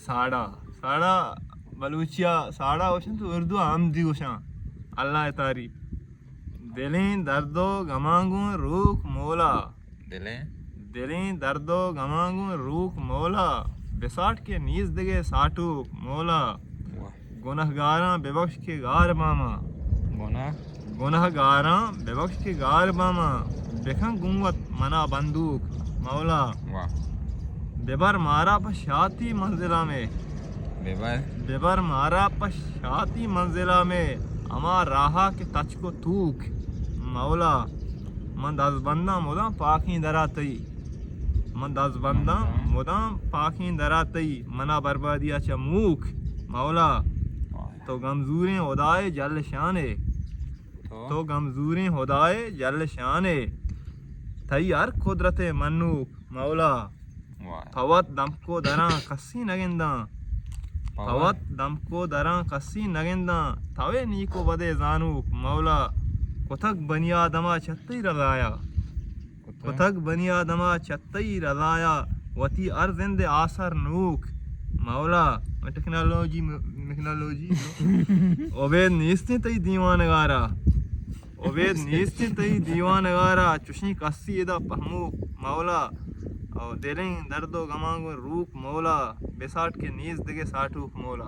ساڑا ساڑا بلوچیا ساڑا وشن تو اردو آمدی وشاں اللہ تعریف دلیں درد و غمانگوں روح مولا دلیں درد و غمانگوں روح مولا بساٹ کے نیز دگے ساٹوک مولا گنہگاراں بے بخش کے غار ماما گنہگاراں بے بخش کے غار ماما بکھن گنگت منا بندوق مولا ببر مارا پشاتی منزلہ میں ببر مارا پشاتی منزلہ میں اما راہا کے تچ کو توک مولا من دز بندہ مدام پاکیں درا تئی من دز بندہ مدام پاکیں درا تئی منا بربادیا چموک مولا تو غمزوریں خدائے جل شانے تو غمزوریں خدائے جل شانے تئی ہر قدرت منوک مولا پوت دم کو دراں کسی نگنداں پوت دم کو دراں کسی نگنداں توے نیکو بدے زانوک مولا کتک بنی آدمہ چھتی رضایا کتک بنی آدمہ چھتی رضایا وتی ارزند آثر نوک مولا ٹیکنالوجی عبید نیستی تی دیوان گارا عبید نیستی تی دیوان گارا چشنی کسی ادا پہموک مولا اور دلیں درد و غمانگو روک مولا بساٹ کے نیز دگے ساٹوک مولا